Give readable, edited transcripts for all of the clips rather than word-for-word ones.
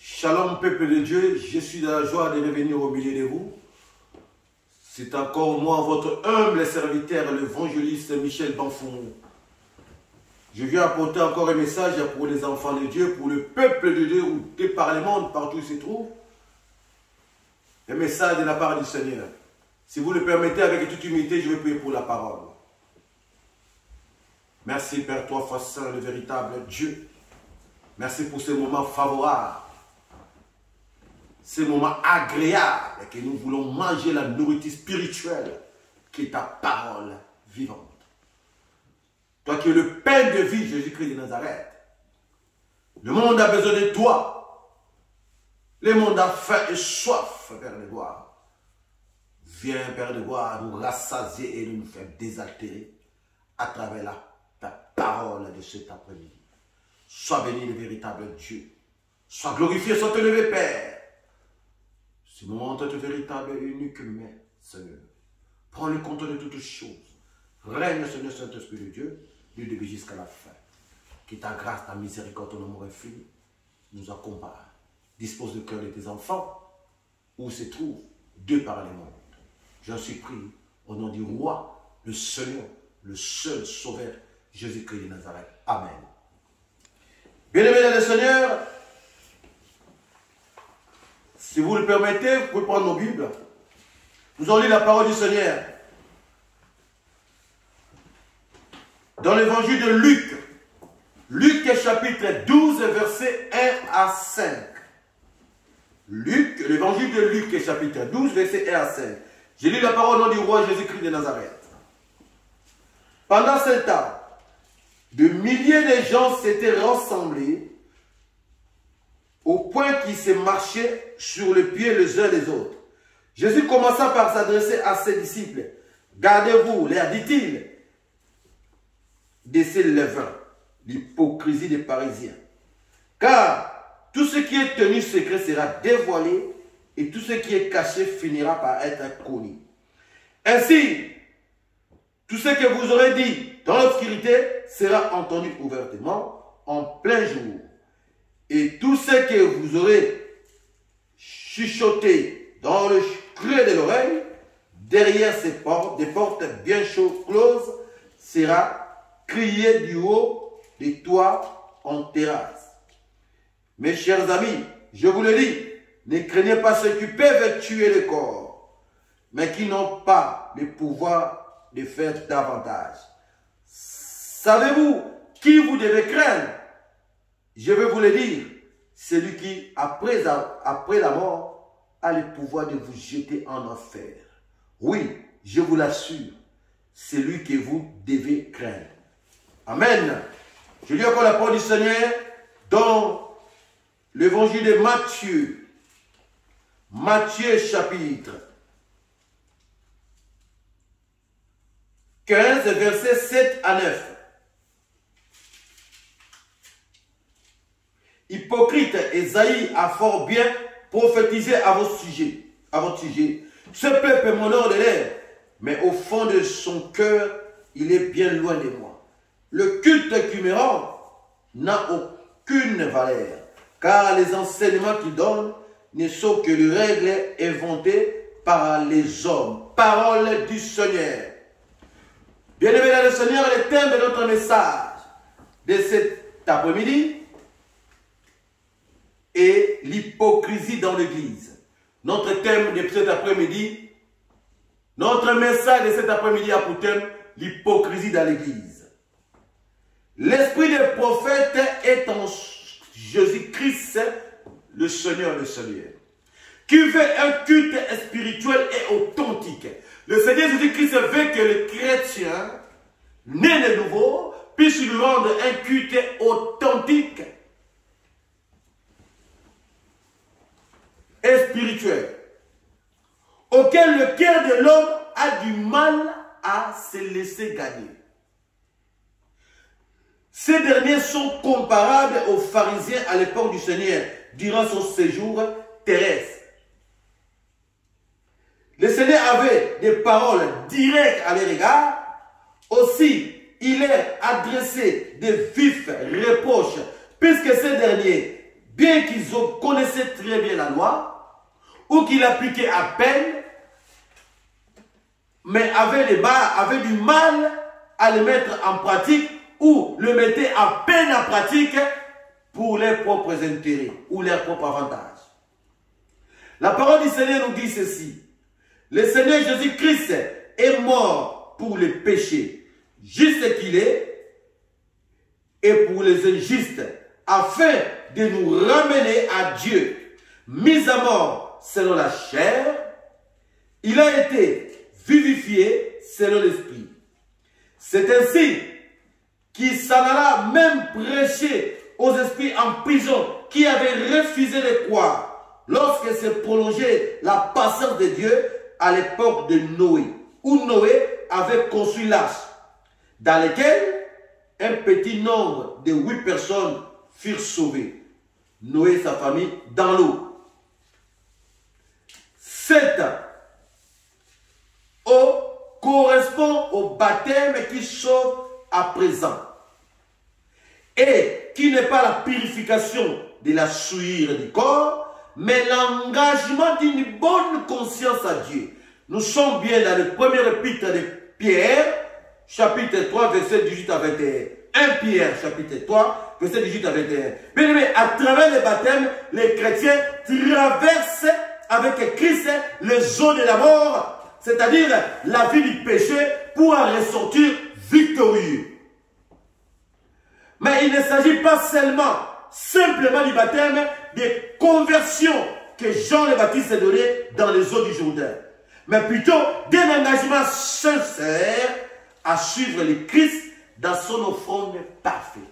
Shalom peuple de Dieu, je suis dans la joie de revenir au milieu de vous. C'est encore moi, votre humble serviteur, l'évangéliste Michel Banfoumou. Je viens apporter encore un message pour les enfants de Dieu, pour le peuple de Dieu, ou de par le monde, partout où il se trouve. Un message de la part du Seigneur. Si vous le permettez, avec toute humilité, je vais prier pour la parole. Merci Père, toi, foi saint, le véritable Dieu. Merci pour ce moment favorable. Ce moment agréable que nous voulons manger la nourriture spirituelle qui est ta parole vivante. Toi qui es le pain de vie, Jésus-Christ de Nazareth. Le monde a besoin de toi. Le monde a faim et soif, Père de gloire. Viens, Père de gloire, nous rassasier et nous faire désaltérer à travers ta parole de cet après-midi. Sois béni le véritable Dieu. Sois glorifié, sois élevé, Père. Ce moment est véritable et unique, mais, Seigneur, prends le compte de toutes choses. Règne, Seigneur, Saint-Esprit de Dieu, du début jusqu'à la fin. Que ta grâce, ta miséricorde, ton amour infini nous accompagne. Dispose le cœur de tes enfants, où se trouve Dieu par les mondes. J'en suis pris au nom du roi, le Seigneur, le seul sauveur, Jésus-Christ de Nazareth. Amen. Bien-aimés le Seigneur, si vous le permettez, vous pouvez prendre nos Bibles. Nous allons lire la parole du Seigneur. Dans l'évangile de Luc. Luc chapitre 12, versets 1 à 5. Luc, l'évangile de Luc chapitre 12, versets 1 à 5. J'ai lu la parole au nom du roi Jésus-Christ de Nazareth. Pendant ce temps, de milliers de gens s'étaient rassemblés au point qu'ils se marchaient sur le pied les uns les autres. Jésus commença par s'adresser à ses disciples. Gardez-vous, leur dit-il, de ces levains, l'hypocrisie des pharisiens. Car tout ce qui est tenu secret sera dévoilé et tout ce qui est caché finira par être connu. Ainsi, tout ce que vous aurez dit dans l'obscurité sera entendu ouvertement en plein jour. Et tout ce que vous aurez chuchoté dans le creux de l'oreille, derrière ces portes, des portes bien closes, sera crié du haut des toits en terrasse. Mes chers amis, je vous le dis, ne craignez pas ceux qui peuvent tuer le corps, mais qui n'ont pas le pouvoir de faire davantage. Savez-vous qui vous devez craindre? Je vais vous le dire, celui qui, après la mort, a le pouvoir de vous jeter en enfer. Oui, je vous l'assure, celui que vous devez craindre. Amen. Je lis encore la parole du Seigneur dans l'évangile de Matthieu. Matthieu chapitre 15, versets 7 à 9. Hypocrite, Ésaïe a fort bien prophétisé à votre sujet. Ce peuple m'honore de l'air, mais au fond de son cœur, il est bien loin de moi. Le culte qu'il me rend n'a aucune valeur, car les enseignements qu'il donne ne sont que les règles inventées par les hommes. Parole du Seigneur. Bien-aimés dans le Seigneur, le thème de notre message de cet après-midi et l'hypocrisie dans l'église. Notre thème de cet après-midi, notre message de cet après-midi a pour thème l'hypocrisie dans l'église. L'esprit des prophètes est en Jésus-Christ, le Seigneur, qui veut un culte spirituel et authentique. Le Seigneur Jésus-Christ veut que les chrétiens, nés de nouveau, puissent lui rendre un culte authentique et spirituel, auquel le cœur de l'homme a du mal à se laisser gagner. Ces derniers sont comparables aux pharisiens à l'époque du Seigneur, durant son séjour terrestre. Le Seigneur avait des paroles directes à leur égard. Aussi, il leur adressait des vifs reproches, puisque ces derniers bien qu'ils connaissaient très bien la loi, ou qu'ils l'appliquaient à peine, mais avaient du mal à le mettre en pratique, ou le mettaient à peine en pratique pour leurs propres intérêts ou leurs propres avantages. La parole du Seigneur nous dit ceci. Le Seigneur Jésus-Christ est mort pour les péchés, juste qu'il est, et pour les injustes, afin de nous ramener à Dieu. Mis à mort selon la chair, il a été vivifié selon l'esprit. C'est ainsi qu'il s'en alla même prêcher aux esprits en prison qui avaient refusé de croire lorsque s'est prolongée la patience de Dieu à l'époque de Noé, où Noé avait conçu l'arche, dans laquelle un petit nombre de 8 personnes furent sauvées. Noé et sa famille dans l'eau. Cette eau correspond au baptême qui sauve à présent et qui n'est pas la purification de la souillure du corps, mais l'engagement d'une bonne conscience à Dieu. Nous sommes bien dans le premier épître de Pierre, chapitre 3, verset 18 à 21. 1 Pierre, chapitre 3, verset 18 à 21. Bien aimé, à travers le baptême, les chrétiens traversent avec Christ les eaux de la mort, c'est-à-dire la vie du péché, pour en ressortir victorieux. Mais il ne s'agit pas simplement du baptême des conversions que Jean le Baptiste a donné dans les eaux du Jourdain, mais plutôt d'un engagement sincère à suivre le Christ dans son offrande parfaite.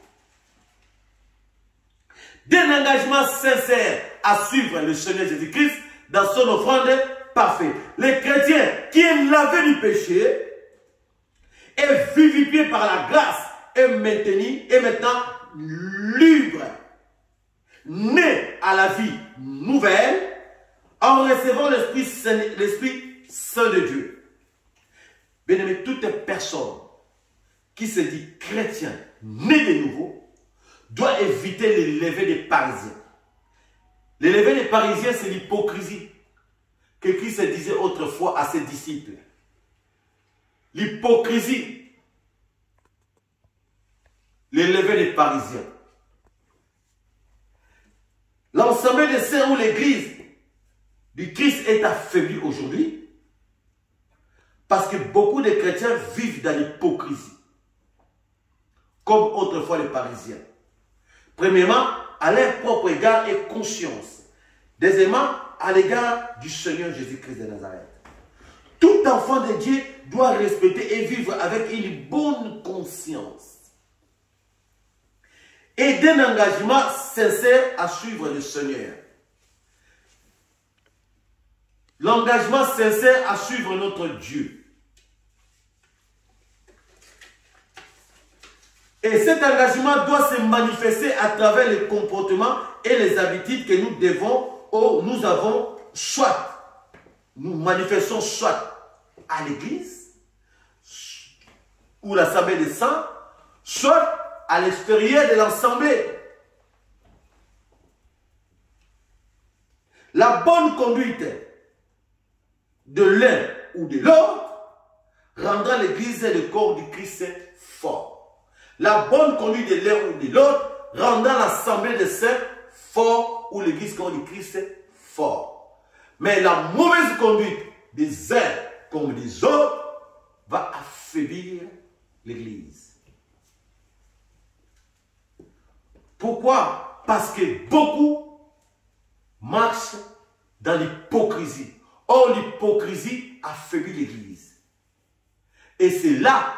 D'un engagement sincère à suivre le Seigneur Jésus-Christ dans son offrande parfaite. Le chrétien qui est lavé du péché est vivifié par la grâce et maintenant libre, né à la vie nouvelle en recevant l'Esprit Saint de Dieu. Bien-aimé, toute personne qui se dit chrétien, né de nouveau, doit éviter les levées des parisiens. Les levées des parisiens, c'est l'hypocrisie que Christ disait autrefois à ses disciples. L'hypocrisie. Les levées des parisiens. L'ensemble des saints où l'église du Christ est affaiblie aujourd'hui parce que beaucoup de chrétiens vivent dans l'hypocrisie, comme autrefois les parisiens. Premièrement, à leur propre égard et conscience. Deuxièmement, à l'égard du Seigneur Jésus-Christ de Nazareth. Tout enfant de Dieu doit respecter et vivre avec une bonne conscience et d'un engagement sincère à suivre le Seigneur. L'engagement sincère à suivre notre Dieu. Et cet engagement doit se manifester à travers les comportements et les habitudes que nous devons ou nous avons, soit nous manifestons soit à l'église ou l'assemblée des saints, soit à l'extérieur de l'assemblée. La bonne conduite de l'un ou de l'autre rendra l'église et le corps du Christ fort. La bonne conduite de l'un ou de l'autre rendra l'assemblée des saints fort ou l'église corps du Christ fort. Mais la mauvaise conduite des uns comme des autres va affaiblir l'église. Pourquoi? Parce que beaucoup marchent dans l'hypocrisie. Or, l'hypocrisie affaiblit l'église. Et c'est là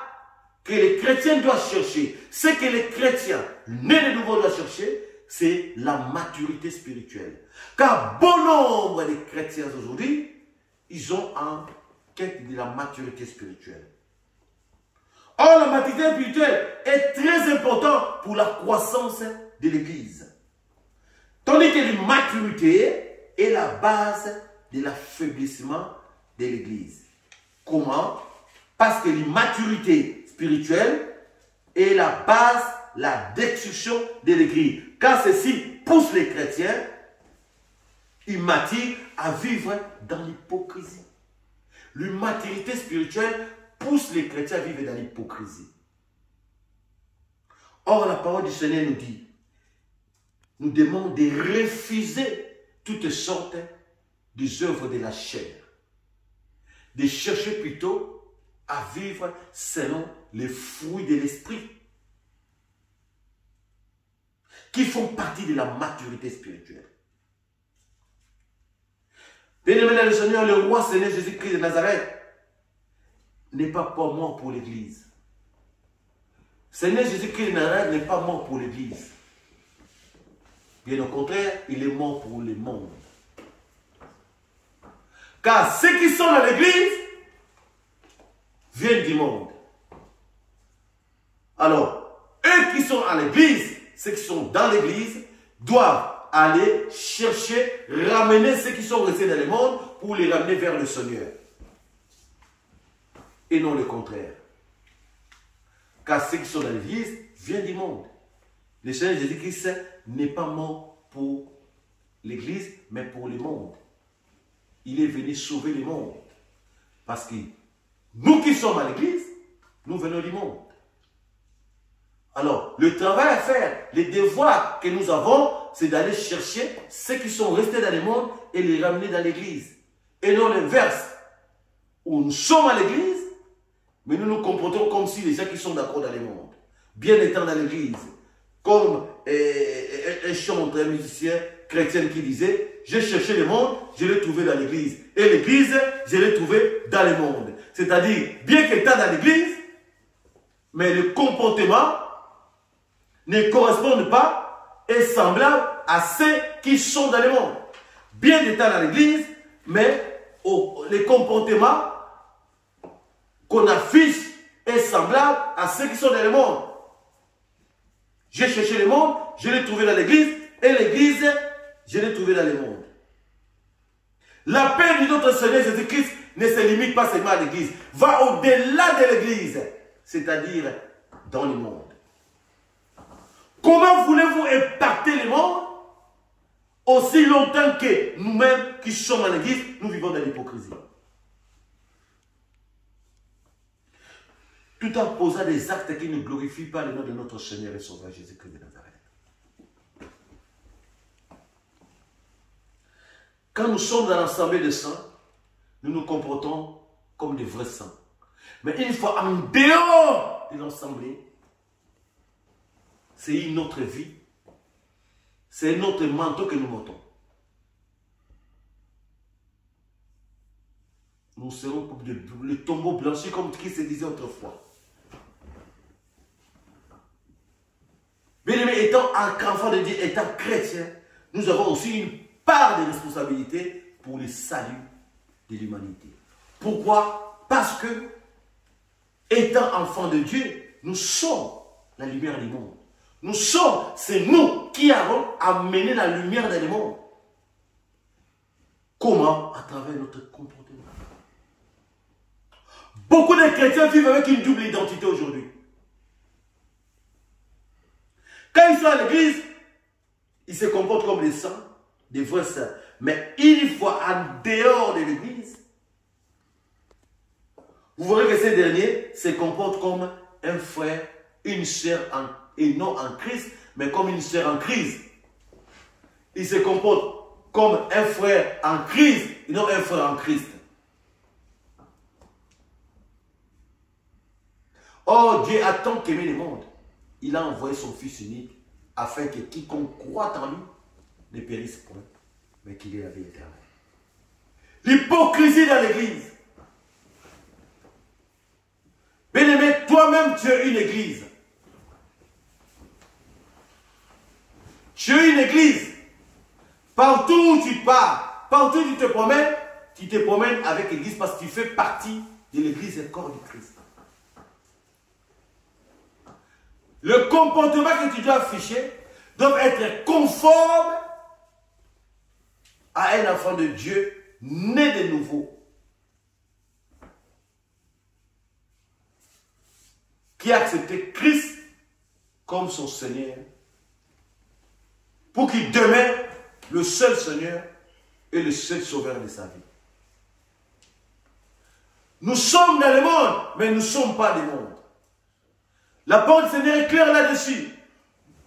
que les chrétiens doivent chercher. Ce que les chrétiens nés de nouveau doivent chercher, c'est la maturité spirituelle. Car bon nombre de chrétiens aujourd'hui, ils ont en quête de la maturité spirituelle. Or, la maturité spirituelle est très importante pour la croissance de l'église. Tandis que l'immaturité est la base de l'affaiblissement de l'église. Comment? Parce que l'immaturité spirituelle est la base, la destruction de l'église. Car ceci pousse les chrétiens, il m'attire à vivre dans l'hypocrisie. L'immaturité spirituelle pousse les chrétiens à vivre dans l'hypocrisie. Or, la parole du Seigneur nous dit, nous demande de refuser toutes sortes des œuvres de la chair, de chercher plutôt à vivre selon les fruits de l'esprit, qui font partie de la maturité spirituelle. Bien-aimé dans le Seigneur, le roi Seigneur Jésus-Christ de Nazareth n'est pas mort pour l'Église. Seigneur Jésus-Christ de Nazareth n'est pas mort pour l'Église. Bien au contraire, il est mort pour le monde. Car ceux qui sont dans l'Église viennent du monde. Alors, eux qui sont à l'Église, ceux qui sont dans l'Église, doivent aller chercher, ramener ceux qui sont restés dans le monde pour les ramener vers le Seigneur. Et non le contraire. Car ceux qui sont dans l'Église viennent du monde. Le Seigneur Jésus-Christ n'est pas mort pour l'Église, mais pour le monde. Il est venu sauver le monde. Parce que nous qui sommes à l'Église, nous venons du monde. Alors, le travail à faire, les devoirs que nous avons, c'est d'aller chercher ceux qui sont restés dans le monde et les ramener dans l'Église. Et non l'inverse, où nous sommes à l'Église, mais nous nous comportons comme si les gens qui sont d'accord dans le monde, bien étant dans l'Église, comme un chanteur, un musicien chrétien qui disait, j'ai cherché le monde, je l'ai trouvé dans l'Église. Et l'Église, je l'ai trouvé dans le monde. C'est-à-dire, bien qu'étant dans l'Église, mais le comportement ne correspondent pas et semblable à ceux qui sont dans le monde. Bien étant dans l'Église, mais les comportements qu'on affiche est semblable à ceux qui sont dans le monde. J'ai cherché le monde, je l'ai trouvé dans l'Église, et l'Église, je l'ai trouvé dans le monde. L'appel de notre Seigneur Jésus-Christ ne se limite pas seulement à l'Église, va au-delà de l'Église, c'est-à-dire dans le monde. Comment voulez-vous impacter le monde aussi longtemps que nous-mêmes qui sommes dans l'Église, nous vivons dans l'hypocrisie? Tout en posant des actes qui ne glorifient pas le nom de notre Seigneur et Sauveur Jésus-Christ de Nazareth. Quand nous sommes dans l'assemblée des saints, nous nous comportons comme des vrais saints. Mais une fois en dehors de l'assemblée, c'est une autre vie. C'est un autre manteau que nous montons. Nous serons comme le tombeau blanchi, comme qui se disait autrefois. Bien-aimé, étant enfant de Dieu, étant chrétien, nous avons aussi une part de responsabilité pour le salut de l'humanité. Pourquoi? Parce que, étant enfant de Dieu, nous sommes la lumière du monde. C'est nous qui avons amené la lumière dans le monde. Comment? À travers notre comportement. Beaucoup de chrétiens vivent avec une double identité aujourd'hui. Quand ils sont à l'église, ils se comportent comme des saints, des vrais saints. Mais une fois en dehors de l'église, vous verrez que ces derniers se comportent comme un frère, une sœur, et non en Christ, mais comme une sœur en crise. Ils se comportent comme un frère en crise, et non un frère en Christ. Or, Dieu a tant aimé le monde. Il a envoyé son Fils unique afin que quiconque croit en lui ne périsse point, mais qu'il ait la vie éternelle. L'hypocrisie dans l'église. Bien-aimé, toi-même tu es une église. Tu es une église. Partout où tu pars, partout où tu te promènes avec l'église parce que tu fais partie de l'église et corps du Christ. Le comportement que tu dois afficher doit être conforme à un enfant de Dieu né de nouveau, qui a accepté Christ comme son Seigneur pour qu'il demeure le seul Seigneur et le seul sauveur de sa vie. Nous sommes dans le monde, mais nous ne sommes pas du monde. La parole du Seigneur est claire là-dessus.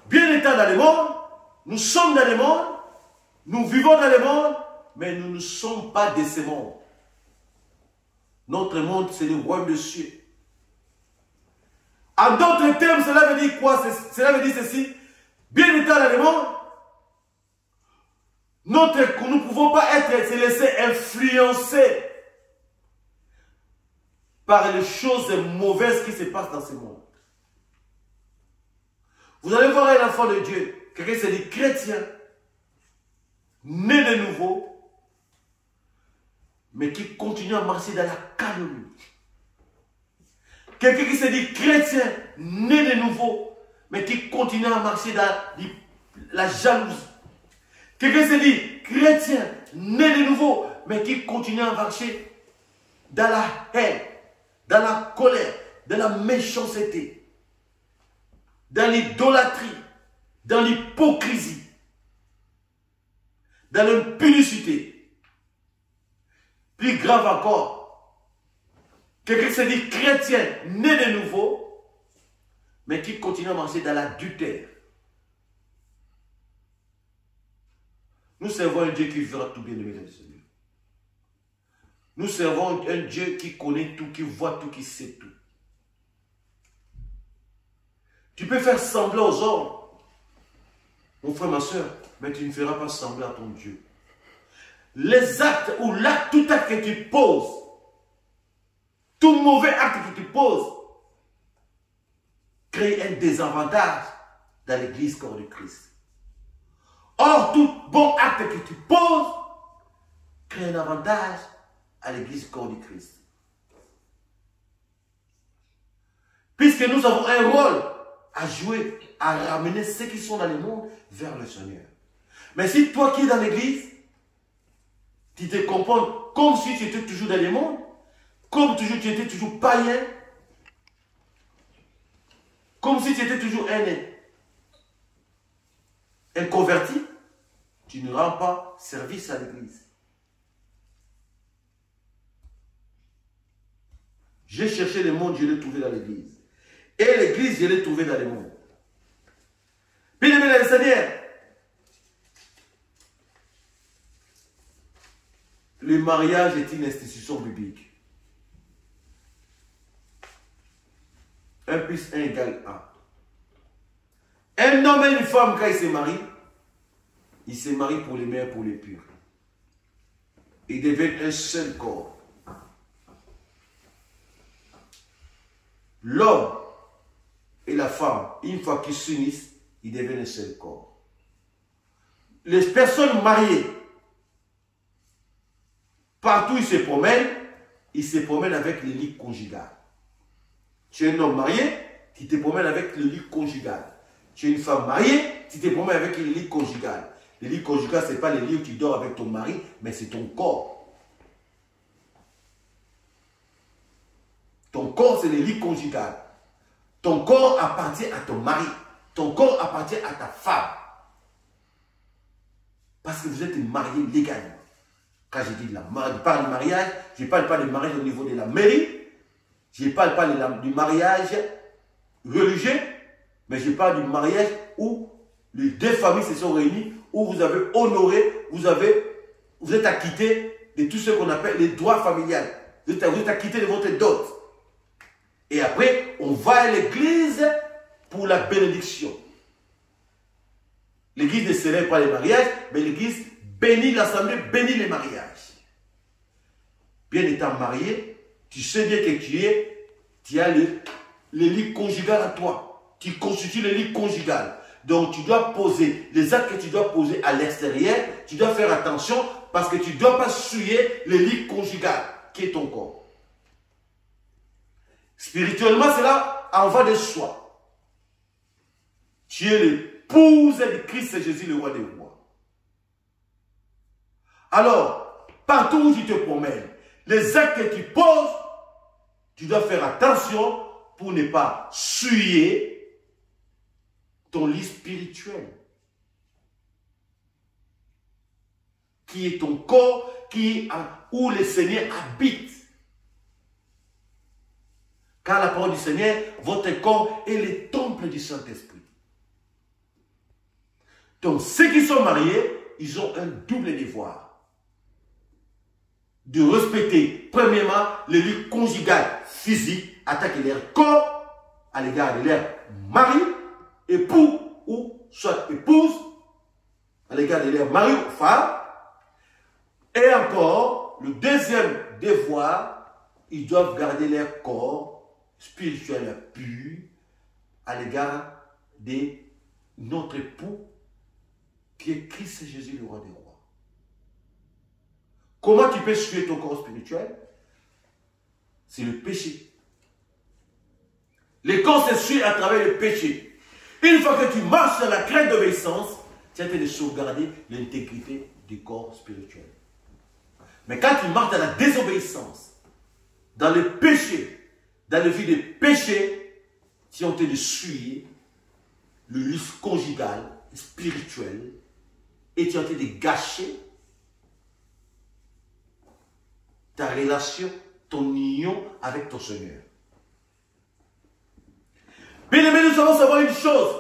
Bien étant dans le monde, nous sommes dans le monde, nous vivons dans le monde, mais nous ne sommes pas de ce monde. Notre monde, c'est le royaume des cieux. En d'autres termes, cela veut dire quoi? Cela veut dire ceci. Bien étant dans le monde, nous ne pouvons pas se laisser influencer par les choses mauvaises qui se passent dans ce monde. Vous allez voir un enfant de Dieu, quelqu'un se dit chrétien, né de nouveau, mais qui continue à marcher dans la calomnie. Quelqu'un qui se dit chrétien, né de nouveau, mais qui continue à marcher dans la jalousie. Quelqu'un se dit chrétien, né de nouveau, mais qui continue à marcher dans la haine, dans la colère, dans la méchanceté, dans l'idolâtrie, dans l'hypocrisie, dans l'impudicité. Plus grave encore, quelqu'un se dit chrétien, né de nouveau, mais qui continue à marcher dans l'adultère. Nous servons un Dieu qui verra tout bien aimé dans le Seigneur. Nous servons un Dieu qui connaît tout, qui voit tout, qui sait tout. Tu peux faire sembler aux hommes, mon frère, ma soeur, mais tu ne feras pas sembler à ton Dieu. Les actes ou tout acte que tu poses, tout mauvais acte que tu poses, crée un désavantage dans l'église corps de Christ. Or, tout bon acte que tu poses, crée un avantage à l'église corps de Christ. Puisque nous avons un rôle à jouer, à ramener ceux qui sont dans le monde vers le Seigneur. Mais si toi qui es dans l'église, tu te comportes comme si tu étais toujours dans le monde, comme toujours tu étais toujours païen, comme si tu étais toujours un converti, tu ne rends pas service à l'église. J'ai cherché le monde, je l'ai trouvé dans l'église. Et l'église, je l'ai trouvé dans le monde. Bien-aimés dans le Seigneur, le mariage est une institution biblique. 1 plus 1 égale 1. Un homme et une femme, quand ils se marient pour les meilleurs, pour les purs. Ils deviennent un seul corps. L'homme et la femme, une fois qu'ils s'unissent, ils deviennent un seul corps. Les personnes mariées, partout où ils se promènent avec le lit conjugal. Tu es un homme marié, tu te promènes avec le lit conjugal. Tu es une femme mariée, tu te promènes avec le lit conjugal. Le lit conjugal, ce n'est pas le lit où tu dors avec ton mari, mais c'est ton corps. Ton corps, c'est le lit conjugal. Ton corps appartient à ton mari. Ton corps appartient à ta femme. Parce que vous êtes mariés légalement. Quand je dis je parle du mariage, je ne parle pas du mariage au niveau de la mairie. Je ne parle pas du mariage religieux, mais je parle du mariage où les deux familles se sont réunies, où vous avez honoré, vous êtes acquitté de tout ce qu'on appelle les droits familiales. Vous êtes acquitté de votre dot. Et après, on va à l'église pour la bénédiction. L'église ne célèbre pas les mariages, mais l'église bénit l'assemblée, bénit les mariages. Bien étant marié, tu sais bien que tu as le lit conjugal à toi. Tu constitues le lit conjugal. Donc tu dois poser, les actes que tu dois poser à l'extérieur, tu dois faire attention parce que tu ne dois pas souiller le lit conjugal qui est ton corps. Spirituellement, cela en va de soi. Tu es l'épouse de Christ Jésus, le roi des rois. Alors, partout où tu te promènes, les actes que tu poses, tu dois faire attention pour ne pas souiller ton lit spirituel. qui est ton corps, où le Seigneur habite. Car la parole du Seigneur, votre corps est le temple du Saint-Esprit. Donc, ceux qui sont mariés, ils ont un double devoir. De respecter, premièrement, le lieu conjugal physique, attaquer leur corps à l'égard de leur mari, époux ou soit épouse, à l'égard de leur mari ou femme. Et encore, le deuxième devoir, ils doivent garder leur corps spirituel pur à l'égard de notre époux qui est Christ Jésus, le roi des rois. Comment tu peux suivre ton corps spirituel? C'est le péché. Le corps se suit à travers le péché. Une fois que tu marches dans la crainte d'obéissance, tu as été de sauvegarder l'intégrité du corps spirituel. Mais quand tu marches dans la désobéissance, dans le péché, dans le vie de péché, tu as été de suivre le luxe conjugal, spirituel, et tu as été de gâcher ta relation, ton union avec ton Seigneur. Bien aimé, nous allons savoir une chose.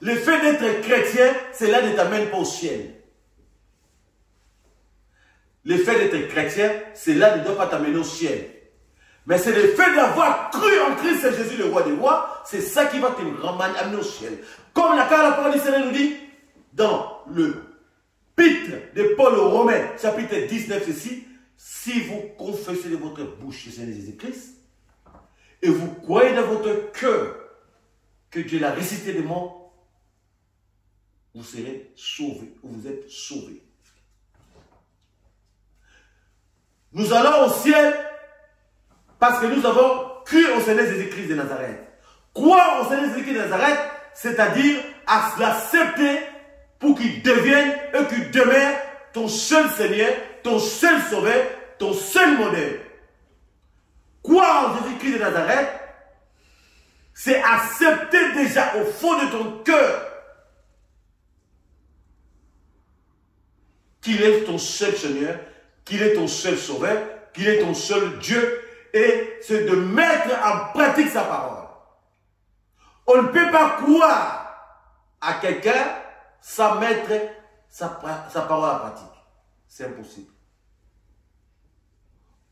Le fait d'être chrétien, cela ne t'amène pas au ciel. Le fait d'être chrétien, cela ne doit pas t'amener au ciel. Mais c'est le fait d'avoir cru en Christ Jésus, le roi des rois, c'est ça qui va te amener au ciel. Comme la parole du Seigneur nous dit, dans le Épître de Paul aux Romains, chapitre 19, ceci, si vous confessez de votre bouche le Seigneur Jésus-Christ, et vous croyez dans votre cœur que Dieu l'a ressuscité des morts, vous serez sauvés, vous êtes sauvés. Nous allons au ciel parce que nous avons cru au Seigneur Jésus-Christ de Nazareth. Croire au Seigneur Jésus-Christ de Nazareth, c'est-à-dire à l'accepter pour qu'il devienne et qu'il demeure ton seul Seigneur, ton seul Sauveur, ton seul modèle. Croire en Jésus-Christ de Nazareth, c'est accepter déjà au fond de ton cœur qu'il est ton seul Seigneur, qu'il est ton seul Sauveur, qu'il est ton seul Dieu, et c'est de mettre en pratique sa parole. On ne peut pas croire à quelqu'un sans mettre sa parole en pratique. C'est impossible.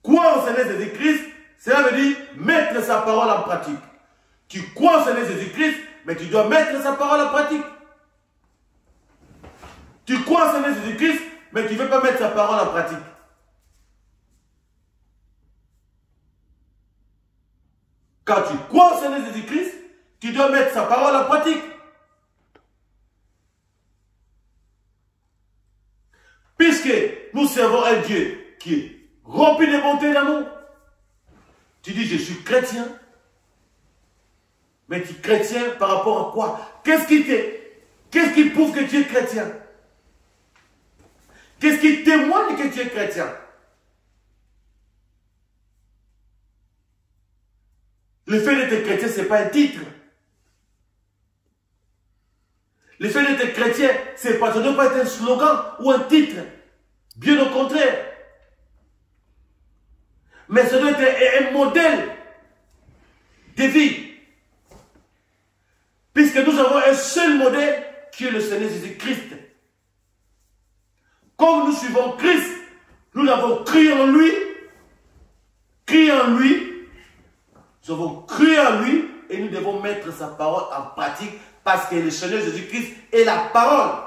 Croire au Seigneur Jésus-Christ, cela veut dire mettre sa parole en pratique. Tu crois au Seigneur Jésus-Christ, mais tu dois mettre sa parole en pratique. Tu crois au Seigneur Jésus-Christ, mais tu ne veux pas mettre sa parole en pratique. Quand tu crois au Seigneur Jésus-Christ, tu dois mettre sa parole en pratique. Puisque nous servons un Dieu qui est rempli de bonté et d'amour. Tu dis, je suis chrétien. Mais tu es chrétien par rapport à quoi? Qu'est-ce qui prouve que tu es chrétien? Qu'est-ce qui témoigne que tu es chrétien? Le fait d'être chrétien, ce n'est pas un titre. Le fait d'être chrétien, ça ne doit pas être un slogan ou un titre. Bien au contraire. Mais ça doit être un modèle de vie. Puisque nous avons un seul modèle qui est le Seigneur Jésus-Christ. Comme nous suivons Christ, nous l'avons cru en lui. Cru en lui. Nous avons cru en lui et nous devons mettre sa parole en pratique parce que le Seigneur Jésus-Christ est la parole.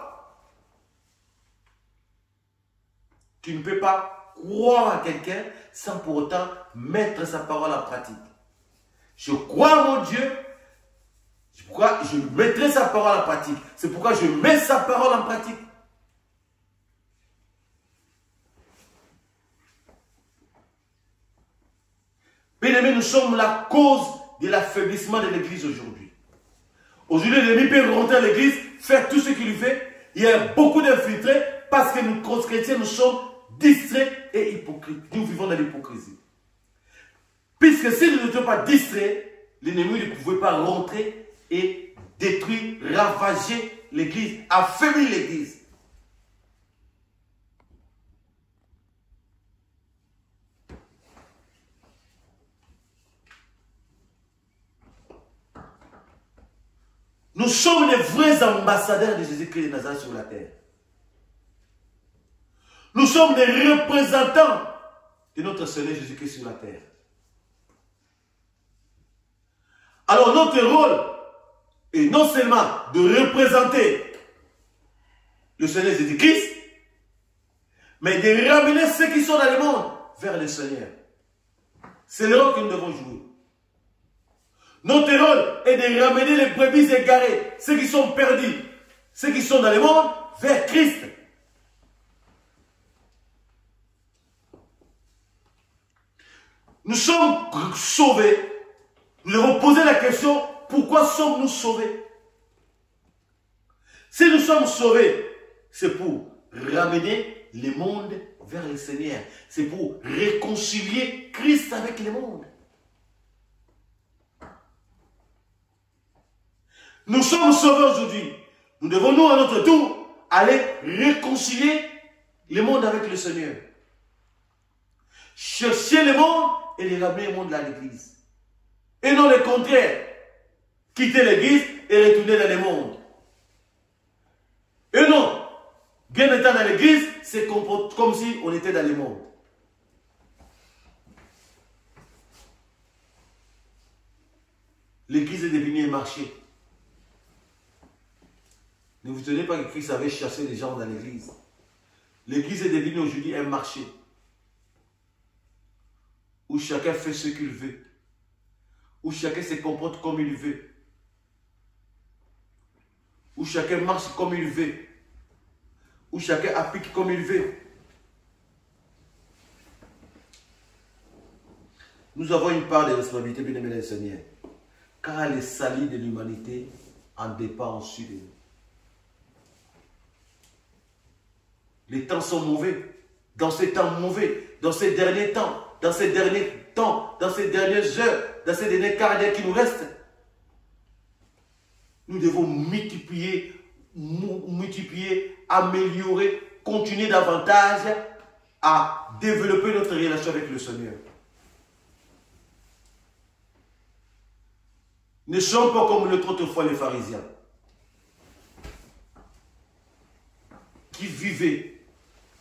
Tu ne peux pas croire à quelqu'un sans pour autant mettre sa parole en pratique. Je crois en mon Dieu, c'est pourquoi je mettrai sa parole en pratique. C'est pourquoi je mets sa parole en pratique. Bien-aimés, nous sommes la cause de l'affaiblissement de l'Église aujourd'hui. Aujourd'hui, l'ennemi peut rentrer à l'Église, faire tout ce qu'il lui fait. Il y a beaucoup d'infiltrés parce que nous, chrétiens, nous sommes distraits et hypocrites. Nous vivons dans l'hypocrisie. Puisque si nous n'étions pas distraits, l'ennemi ne pouvait pas rentrer et détruire, ravager l'Église, affaiblir l'Église. Nous sommes les vrais ambassadeurs de Jésus-Christ de Nazareth sur la terre. Nous sommes des représentants de notre Seigneur Jésus-Christ sur la terre. Alors notre rôle est non seulement de représenter le Seigneur Jésus-Christ, mais de ramener ceux qui sont dans le monde vers le Seigneur. C'est le rôle que nous devons jouer. Notre rôle est de ramener les brebis égarées, ceux qui sont perdus, ceux qui sont dans le monde, vers Christ. Nous sommes sauvés. Nous devons poser la question, pourquoi sommes-nous sauvés? Si nous sommes sauvés, c'est pour ramener le monde vers le Seigneur. C'est pour réconcilier Christ avec le monde. Nous sommes sauvés aujourd'hui. Nous devons nous, à notre tour, aller réconcilier le monde avec le Seigneur. Chercher le monde et les ramener le monde à l'église. Et non le contraire. Quitter l'église et retourner dans le monde. Et non. Bien étant dans l'église, c'est comme si on était dans le monde. L'église est devenue un marché. Ne vous tenez pas que Christ avait chassé les gens dans l'église. L'église est devenue aujourd'hui un marché. Où chacun fait ce qu'il veut. Où chacun se comporte comme il veut. Où chacun marche comme il veut. Où chacun applique comme il veut. Nous avons une part de responsabilité, bien aimé le Seigneur. Car le salut de l'humanité en dépend ensuite de nous. Les temps sont mauvais. Dans ces temps mauvais, dans ces derniers temps, dans ces dernières heures, dans ces derniers quarts d'heure qui nous restent, nous devons multiplier, améliorer, continuer davantage à développer notre relation avec le Seigneur. Ne soyons pas comme autrefois les pharisiens qui vivaient,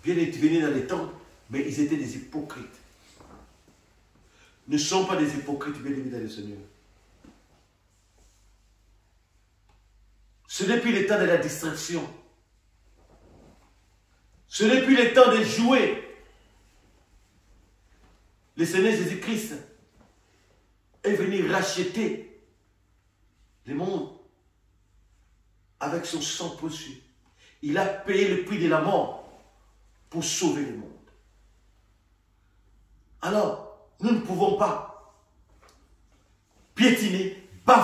bien venaient dans les temples, mais ils étaient des hypocrites. Ne sont pas des hypocrites, bien aimés dans le Seigneur. Ce n'est plus le temps de la distraction. Ce n'est plus le temps de jouer. Le Seigneur Jésus-Christ est venu racheter le monde avec son sang précieux. Il a payé le prix de la mort pour sauver le monde. Alors, nous ne pouvons pas piétiner, bafouer